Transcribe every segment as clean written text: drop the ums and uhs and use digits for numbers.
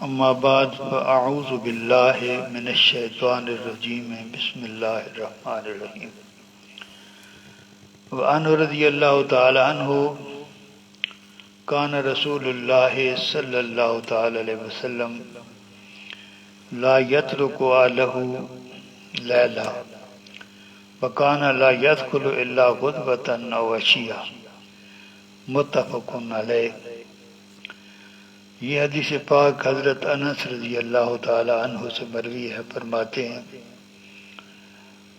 اما بعد فاعوذ باللہ من الشیطان الرجیم بسم اللہ الرحمن الرحیم وعن رضی اللہ تعالی عنہ کان رسول اللہ صلی اللہ تعالی علیہ وسلم لا یترک اہلہ لیلا وکان لا یدخل الا غدوۃ او عشیہ متفق علیہ۔ یہ حدیث پاک حضرت انس رضی اللہ تعالی عنہ سے مروی ہے، فرماتے ہیں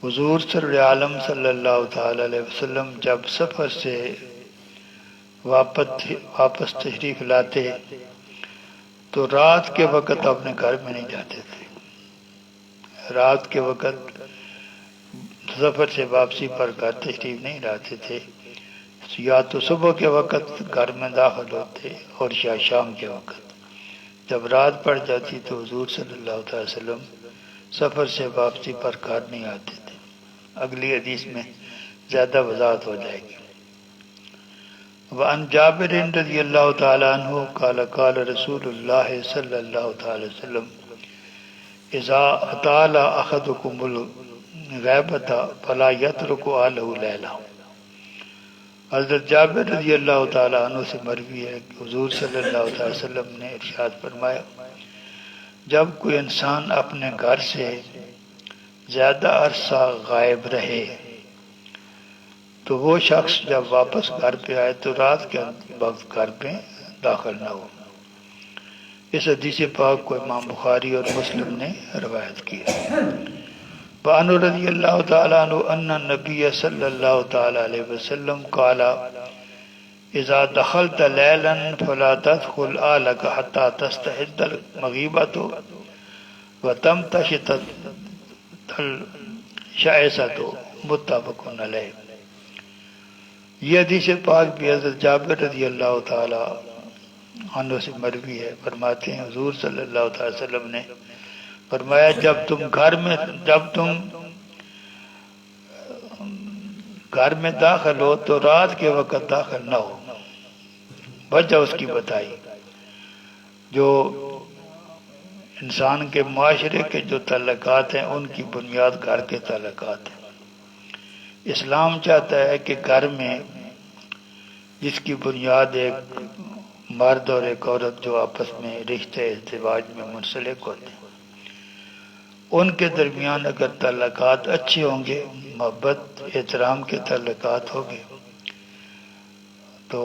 حضور سرور عالم صلی اللہ تعالی علیہ وسلم جب سفر سے واپس تشریف لاتے تو رات کے وقت اپنے گھر میں نہیں جاتے تھے۔ رات کے وقت سفر سے واپسی پر گھر تشریف نہیں لاتے تھے، یا تو صبح کے وقت گھر میں داخل ہوتے اور یا شام کے وقت۔ جب رات پڑ جاتی تو حضور صلی اللہ علیہ وسلم سفر سے واپسی پر گھر نہیں آتے تھے۔ اگلی حدیث میں زیادہ وضاحت ہو جائے گی۔ وعن جابر رضی اللہ تعالی عنہ قال قال رسول اللہ صلی اللہ تعالی وسلم اذا اطال احدکم الغیبۃ فلا یترک اہلہ لیلا۔ حضرت جابر رضی اللہ تعالیٰ عنہ سے مروی ہے کہ حضور صلی اللہ علیہ وسلم نے ارشاد فرمایا جب کوئی انسان اپنے گھر سے زیادہ عرصہ غائب رہے تو وہ شخص جب واپس گھر پہ آئے تو رات کے وقت گھر پہ داخل نہ ہو۔ اس حدیث پاک کو امام بخاری اور مسلم نے روایت کیا۔ وعن رضی اللہ تعالیٰ عنہ ان النبی صلی اللہ تعالیٰ علیہ وسلم قال اذا دخلت لیلا فلا تدخل آلک حتی تستحد المغیبۃ وتمتشط الشائسۃ متفق علیہ۔ یہ حدیث پاک بھی حضرت جابر رضی اللہ تعالیٰ عنہ سے مروی ہے، فرماتے ہیں حضور صلی اللہ تعالی وسلم نے فرمایا جب تم گھر میں داخل ہو تو رات کے وقت داخل نہ ہو۔ وجہ اس کی بتائی، جو انسان کے معاشرے کے جو تعلقات ہیں ان کی بنیاد گھر کے تعلقات ہیں۔ اسلام چاہتا ہے کہ گھر میں جس کی بنیاد ایک مرد اور ایک عورت جو آپس میں رشتے ازدواج میں منسلک ہوتے ہیں، ان کے درمیان اگر تعلقات اچھے ہوں گے، محبت احترام کے تعلقات ہوں گے، تو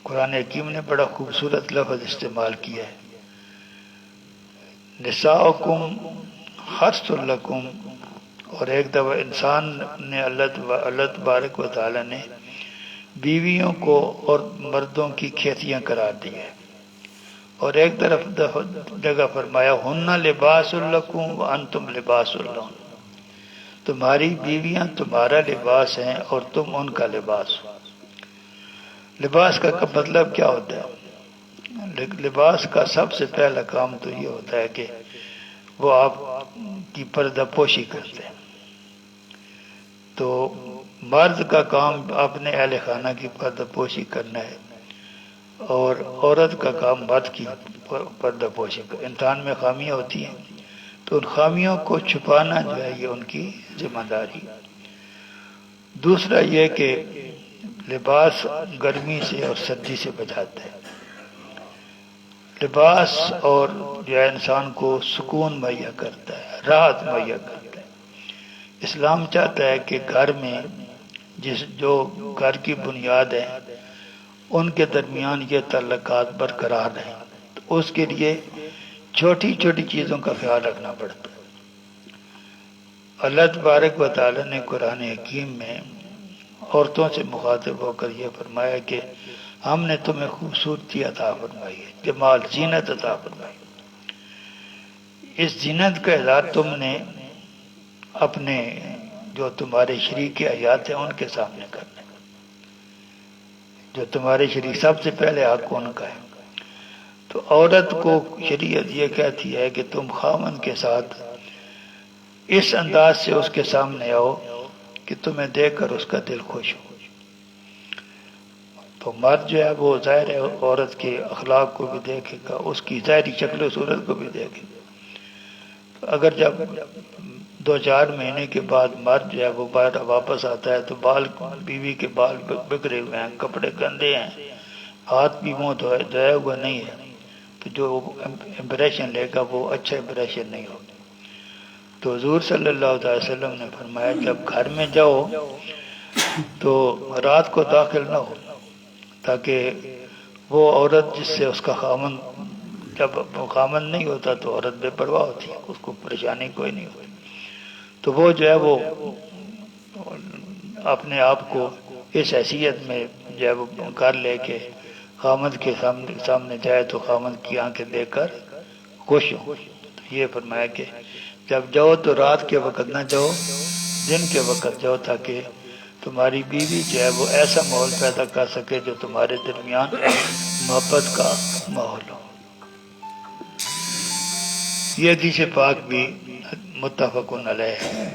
قرآن حکیم نے بڑا خوبصورت لفظ استعمال کیا ہے، نساؤکم حرث لکم، اور ایک دفعہ انسان نے اللہ تبارک و تعالی نے بیویوں کو اور مردوں کی کھیتیاں قرار دی ہے، اور ایک طرف جگہ فرمایا ہن لباس لکم وانتم لباس لہن، تمہاری بیویاں تمہارا لباس ہیں اور تم ان کا لباس ہو۔ لباس کا مطلب کیا ہوتا ہے؟ لباس کا سب سے پہلا کام تو یہ ہوتا ہے کہ وہ آپ کی پردہ پوشی کرتے ہیں۔ تو مرد کا کام اپنے اہل خانہ کی پردہ پوشی کرنا ہے، اور عورت کا کام مرد کی پردہ پوشی کرنا۔ انسان میں خامیاں ہوتی ہیں تو ان خامیوں کو چھپانا جو ہے یہ ان کی ذمہ داری۔ دوسرا یہ کہ لباس گرمی سے اور سردی سے بچاتا ہے۔ لباس اور جو ہے انسان کو سکون مہیا کرتا ہے، راحت مہیا کرتا ہے۔ اسلام چاہتا ہے کہ گھر میں جو گھر کی بنیاد ہے ان کے درمیان یہ تعلقات برقرار رہیں، تو اس کے لیے چھوٹی چھوٹی چیزوں کا خیال رکھنا پڑتا ہے۔ اللہ تبارک و تعالی نے قرآن حکیم میں عورتوں سے مخاطب ہو کر یہ فرمایا کہ ہم نے تمہیں خوبصورتی عطا فرمائی ہے، جمال زینت عطا فرمائی۔ اس زینت کا اظہار تم نے اپنے جو تمہارے شریک حیات ہیں ان کے سامنے کرنا ہے۔ جو تمہارے شریک سب سے پہلے حق ان کا ہے۔ تو عورت کو شریعت یہ کہتی ہے کہ تم خاوند کے ساتھ اس انداز سے اس کے سامنے آؤ کہ تمہیں دیکھ کر اس کا دل خوش ہو۔ تو تو مرد جو ہے وہ ظاہر ہے عورت کے اخلاق کو بھی دیکھے گا، اس کی ظاہری شکل و صورت کو بھی دیکھے گا۔ تو اگر جب 2-4 مہینے کے بعد مرد جو ہے وہ باہر واپس آتا ہے تو بال بیوی کے بال بگڑے ہوئے ہیں، کپڑے گندے ہیں، ہاتھ بھی منہ دھویا ہوا نہیں ہے، تو جو امپریشن لے گا وہ اچھا امپریشن نہیں ہوگا۔ تو حضور صلی اللہ علیہ وسلم نے فرمایا جب گھر میں جاؤ تو رات کو داخل نہ ہو، تاکہ وہ عورت جس سے اس کا خامن، جب وہ خامن نہیں ہوتا تو عورت بے پرواہ ہوتی ہے، اس کو پریشانی کوئی نہیں ہوتی، تو وہ جو ہے وہ اپنے آپ کو اس حیثیت میں جو ہے وہ گھر لے کے خامد کے سامنے جائے تو خامد کی آنکھیں دیکھ کر خوش ہوں۔ تو یہ فرمایا کہ جب جاؤ تو رات کے وقت نہ جاؤ، دن کے وقت جاؤ، تاکہ تمہاری بیوی جو ہے وہ ایسا ماحول پیدا کر سکے جو تمہارے درمیان محبت کا ماحول ہو۔ یہ حدیث پاک بھی متفق علیہ ہے۔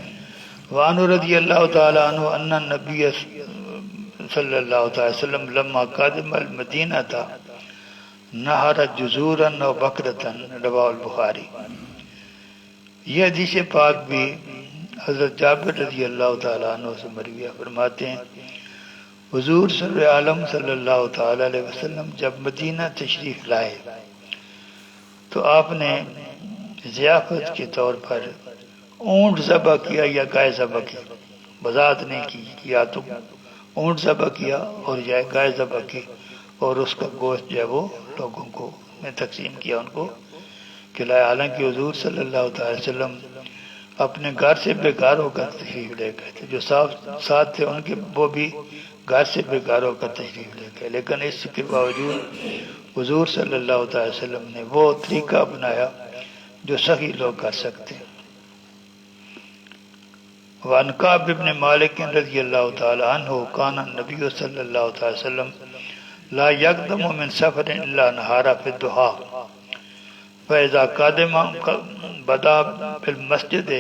وعنہ رضی اللہ تعالی عنہ ان النبی صلی اللہ تعالی وسلم لما قادم المدینہ تھا نہر جزورا و بکرتا، رواه البخاری۔ یہ حدیث پاک بھی حضرت جابر رضی اللہ تعالی عنہ سے مروی ہے، فرماتے ہیں حضور صلی عالم صلی اللہ تعالی علیہ وسلم جب مدینہ تشریف لائے تو آپ نے ضیافت کے طور پر اونٹ ذبح کیا یا گائے ذبح کی، وضاحت نہیں کی، یا تو اونٹ ذبح کیا اور یا گائے ذبح کی، اور اس کا گوشت جو ہے وہ لوگوں کو میں تقسیم کیا، ان کو کھلایا۔ حالانکہ حضور صلی اللہ تعالی وسلم اپنے گھر سے بے گھر ہو کر تشریف لے گئے تھے، جو ساتھ تھے ان کے وہ بھی گھر سے بے گھر ہو کر تشریف لے گئے، لیکن اس کے باوجود حضور صلی اللہ تعالی وسلم نے وہ طریقہ اپنایا جو سخی لوگ کر سکتے ہیں۔ وعن کعب بن مالک رضی اللہ تعالی عنہ کان النبی صلی اللہ تعالی وسلم لا یقدم من سفر الا نہارا فی الضحیٰ فاذا قادم بدا فی المسجد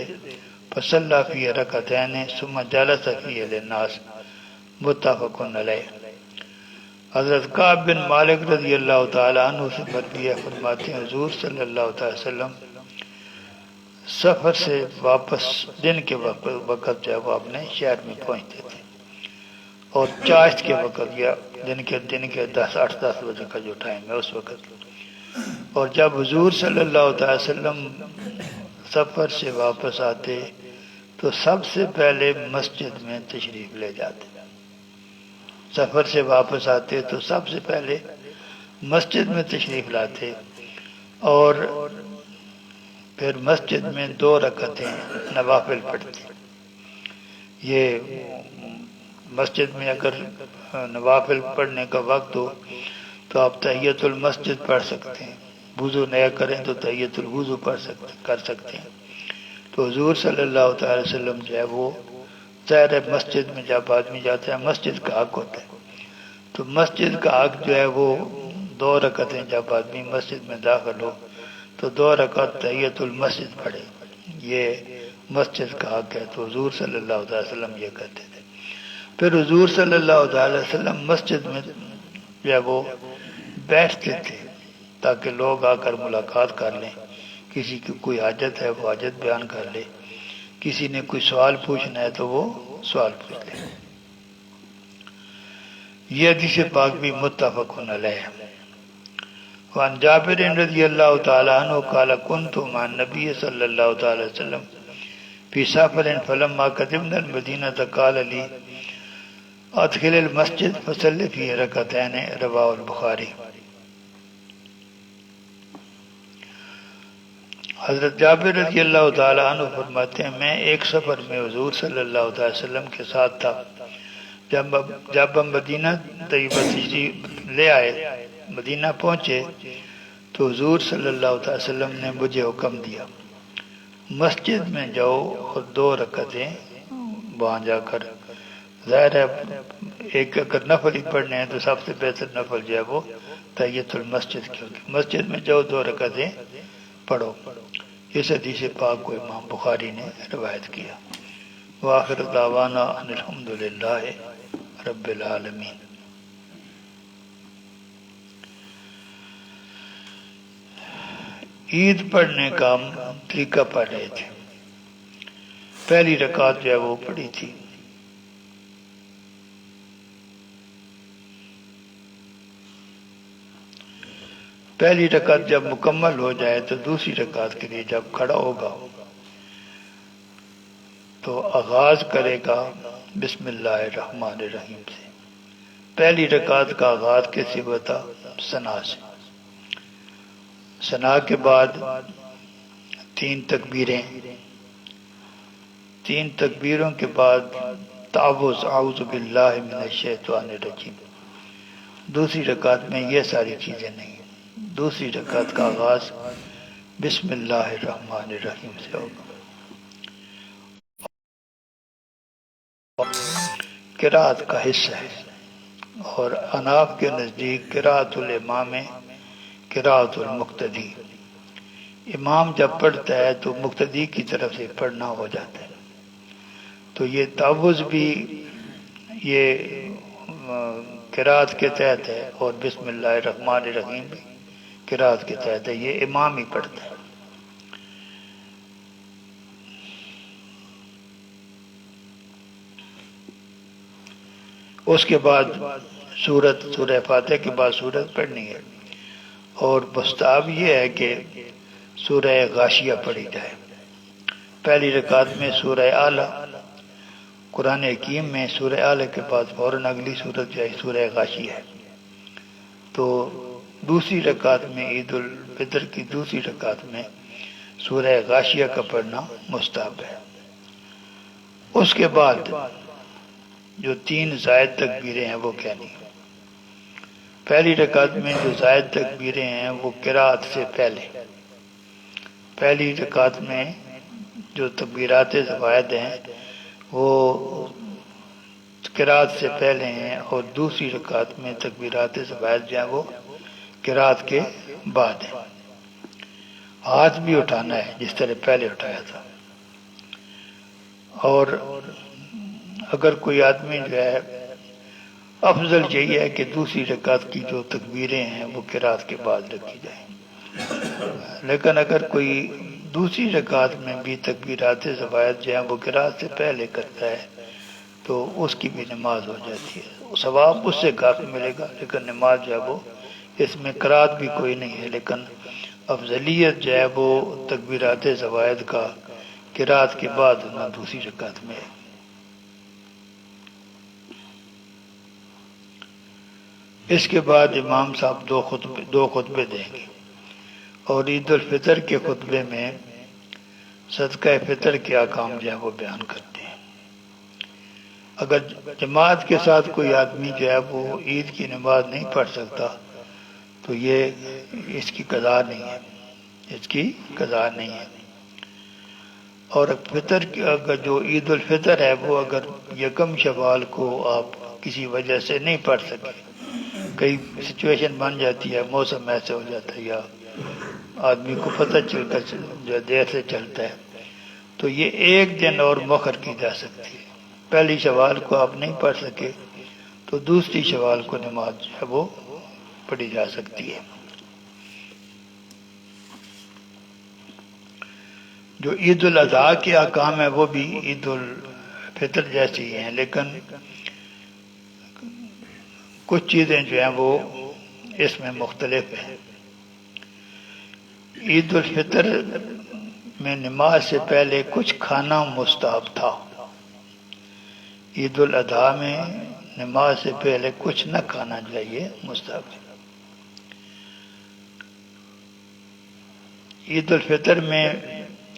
فصلی فی رکعتین ثم جلس فی للناس، متفق علیہ۔ حضرت کعب بن مالک رضی اللہ تعالی عنہ سے مروی ہے، فرماتے ہیں حضور صلی اللہ تعالی وسلم سفر سے واپس دن کے وقت جب وہ اپنے شہر میں پہنچتے تھے، اور چاشت کے وقت یا دن کے 8-10 بجے کا جو ٹائم ہے اس وقت، اور جب حضور صلی اللہ تعالی وسلم سفر سے واپس آتے تو سب سے پہلے مسجد میں تشریف لے جاتے۔ سفر سے واپس آتے تو سب سے پہلے مسجد میں تشریف لاتے، اور پھر مسجد میں 2 رکعتیں نوافل پڑھتے۔ یہ مسجد میں اگر نوافل پڑھنے کا وقت ہو تو آپ تحیت المسجد پڑھ سکتے ہیں، وضو نیا کریں تو تحیت الوضو کر سکتے ہیں۔ تو حضور صلی اللہ تعالی وسلم جو ہے وہ ظاہر مسجد میں جب آدمی جاتا ہے مسجد کا حق ہوتا ہے، تو مسجد کا حق جو ہے وہ 2 رکعتیں جب آدمی مسجد میں داخل ہو تو 2 رکعت تحیت المسجد پڑھے، یہ مسجد کا حق ہے۔ تو حضور صلی اللہ علیہ وسلم یہ کرتے تھے۔ پھر حضور صلی اللہ علیہ وسلم مسجد میں جو ہے وہ بیٹھتے تھے تاکہ لوگ آ کر ملاقات کر لیں، کسی کی کوئی حاجت ہے وہ حاجت بیان کر لے، کسی نے کوئی سوال پوچھنا ہے تو وہ سوال پوچھ لے۔ یہ حدیث پاک بھی متفق علیہ ہے۔ وعن جابر رضی اللہ تعالی عنہ قال كنت مع النبي صلی اللہ تعالی وسلم فی سفر فلما قدمنا المدینہ قال لي ادخل المسجد فصلی فی رکعتین، رواه البخاری۔ حضرت جابر رضی اللہ تعالی عنہ فرماتے ہیں میں ایک سفر میں حضور صلی اللہ تعالی وسلم کے ساتھ تھا، جب ہم مدینہ طیبہ تشریف لے آئے، مدینہ پہنچے تو حضور صلی اللہ علیہ وسلم نے مجھے حکم دیا مسجد میں جاؤ اور 2 رکعتیں وہاں جا کر، ظاہر ہے ایک اگر نفل ہی پڑھنے ہیں تو سب سے بہتر نفل جو ہے وہ تحیت المسجد کی ہوگی، مسجد میں جاؤ 2 رکعتیں پڑھو۔ اس حدیث پاک کو امام بخاری نے روایت کیا۔ وآخر دعوانا ان الحمد للہ رب العالمین۔ عید پڑھنے کا طریقہ پڑھ رہے تھے. پہلی رکعت جو ہے وہ پڑھی تھی. پہلی رکعت جب مکمل ہو جائے تو دوسری رکعت کے لیے جب کھڑا ہوگا تو آغاز کرے گا بسم اللہ الرحمن الرحیم سے. پہلی رکعت کا آغاز کیسے ہوتا؟ ثنا سے. ثنا کے بعد 3 تکبیریں، 3 تکبیروں کے بعد تعوذ اعوذ باللہ من الشیطان الرجیم. دوسری رکعت میں یہ ساری چیزیں نہیں. دوسری رکعت کا آغاز بسم اللہ الرحمن الرحیم سے ہوگا. قرات کا حصہ ہے اور حناف کے نزدیک قرات الامام قرات المقتدی. امام جب پڑھتا ہے تو مقتدی کی طرف سے پڑھنا ہو جاتا ہے. تو یہ تعوذ بھی یہ قرات کے تحت ہے اور بسم اللہ الرحمن الرحیم بھی قرات کے تحت ہے. یہ امام ہی پڑھتا ہے. اس کے بعد سورہ فاتحہ کے بعد سورت پڑھنی ہے. اور مستحب یہ ہے کہ سورہ غاشیہ پڑھی جائے. پہلی رکعت میں سورہ اعلیٰ، قرآن حکیم میں سورہ اعلیٰ کے بعد فوراً اگلی سورت جو ہے سورہ غاشیہ ہے. تو دوسری رکعت میں عید الفطر کی دوسری رکعت میں سورہ غاشیہ کا پڑھنا مستحب ہے. اس کے بعد جو 3 زائد تکبیریں ہیں وہ کہنی. پہلی رکعت میں جو زائد تکبیریں ہیں وہ قرات سے پہلے. پہلی رکعت میں جو تکبیرات زوائد ہیں وہ قرات سے پہلے ہیں اور دوسری رکعت میں تکبیرات زوائد جو ہیں وہ قرات کے بعد ہیں. ہاتھ بھی اٹھانا ہے جس طرح پہلے اٹھایا تھا. اور اگر کوئی آدمی جو ہے افضل یہی ہے کہ دوسری رکعت کی جو تکبیریں ہیں وہ قرات کے بعد رکھی جائیں. لیکن اگر کوئی دوسری رکعت میں بھی تکبیرات زوائد جو ہیں وہ قرات سے پہلے کرتا ہے تو اس کی بھی نماز ہو جاتی ہے. ثواب اس سے کافی ملے گا لیکن نماز جو ہے وہ اس میں قرات بھی کوئی نہیں ہے. لیکن افضلیت جو ہے وہ تکبیرات زوائد کا قرات کے بعد نہ دوسری رکعت میں ہے. اس کے بعد امام صاحب 2 خطبے دیں گے اور عید الفطر کے خطبے میں صدقہ فطر کے احکام جو ہے وہ بیان کرتے ہیں. اگر جماعت کے ساتھ کوئی آدمی جو ہے وہ عید کی نماز نہیں پڑھ سکتا تو یہ اس کی قضا نہیں ہے. اس کی قضا نہیں ہے. اور فطر اگر جو عید الفطر ہے وہ اگر 1 شوال کو آپ کسی وجہ سے نہیں پڑھ سکے، کئی سچویشن بن جاتی ہے، موسم ایسے ہو جاتا ہے یا آدمی کو پتہ چل کر جو دیر سے چلتا ہے، تو یہ 1 دن اور مؤخر کی جا سکتی ہے. پہلی شوال کو آپ نہیں پڑھ سکے تو دوسری شوال کو نماز جو ہے وہ پڑھی جا سکتی ہے. جو عید الاضحیٰ کے احکام ہیں وہ بھی عید الفطر جیسی ہیں، لیکن کچھ چیزیں جو ہیں وہ اس میں مختلف ہیں. عید الفطر میں نماز سے پہلے کچھ کھانا مستحب تھا. عید الاضحیٰ میں نماز سے پہلے کچھ نہ کھانا چاہیے، مستحب ہے. عید الفطر میں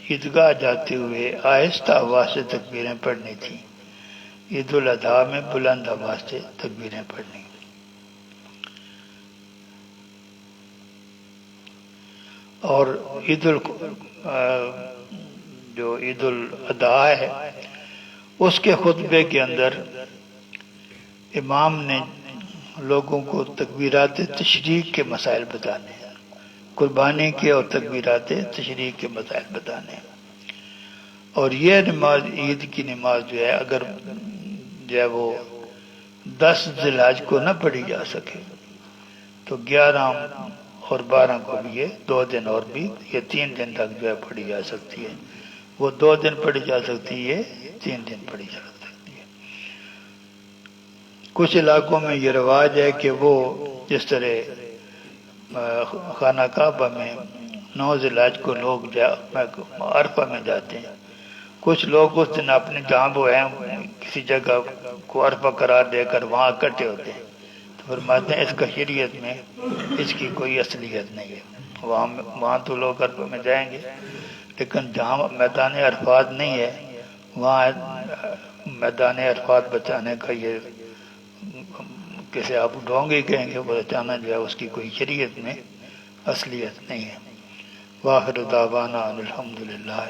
عیدگاہ جاتے ہوئے آہستہ آواز سے تکبیریں پڑھنی تھیں. عید الاضحیٰ میں بلند آواز سے تکبیریں پڑھنی. اور جو عید الاضحیٰ ہے اس کے خطبے کے اندر امام نے لوگوں کو تکبیرات تشریق کے مسائل بتانے ہیں، قربانی کے اور تکبیرات تشریق کے مسائل بتانے ہیں. اور یہ نماز عید کی نماز جو ہے اگر جو ہے وہ 10 ذی الحج کو نہ پڑھی جا سکے تو 11 اور 12 کو بھی یہ 2 دن اور بھی، یہ 3 دن تک جو ہے پڑھی جا سکتی ہے۔ وہ 2 دن پڑھی جا سکتی ہے، 3 دن پڑھی جا سکتی ہے۔ کچھ علاقوں میں یہ رواج ہے کہ وہ جس طرح خانہ کعبہ میں 9 ذی الحج کو لوگ عرفہ میں جاتے ہیں، کچھ لوگ اس دن اپنے جہاں وہ ہیں کسی جگہ کو عرفہ قرار دے کر وہاں اکٹھے ہوتے ہیں، تو فرماتے ہیں اس کا شریعت میں اس کی کوئی اصلیت نہیں ہے۔ وہاں تو لوگ عرفہ میں جائیں گے، لیکن جہاں میدان عرفات نہیں ہے وہاں میدان عرفات بچانے کا یہ کیسے آپ ڈھونگے کہیں گے، وہ بچانا جو ہے اس کی کوئی شریعت میں اصلیت نہیں ہے۔ واخر دعوانا الحمدللہ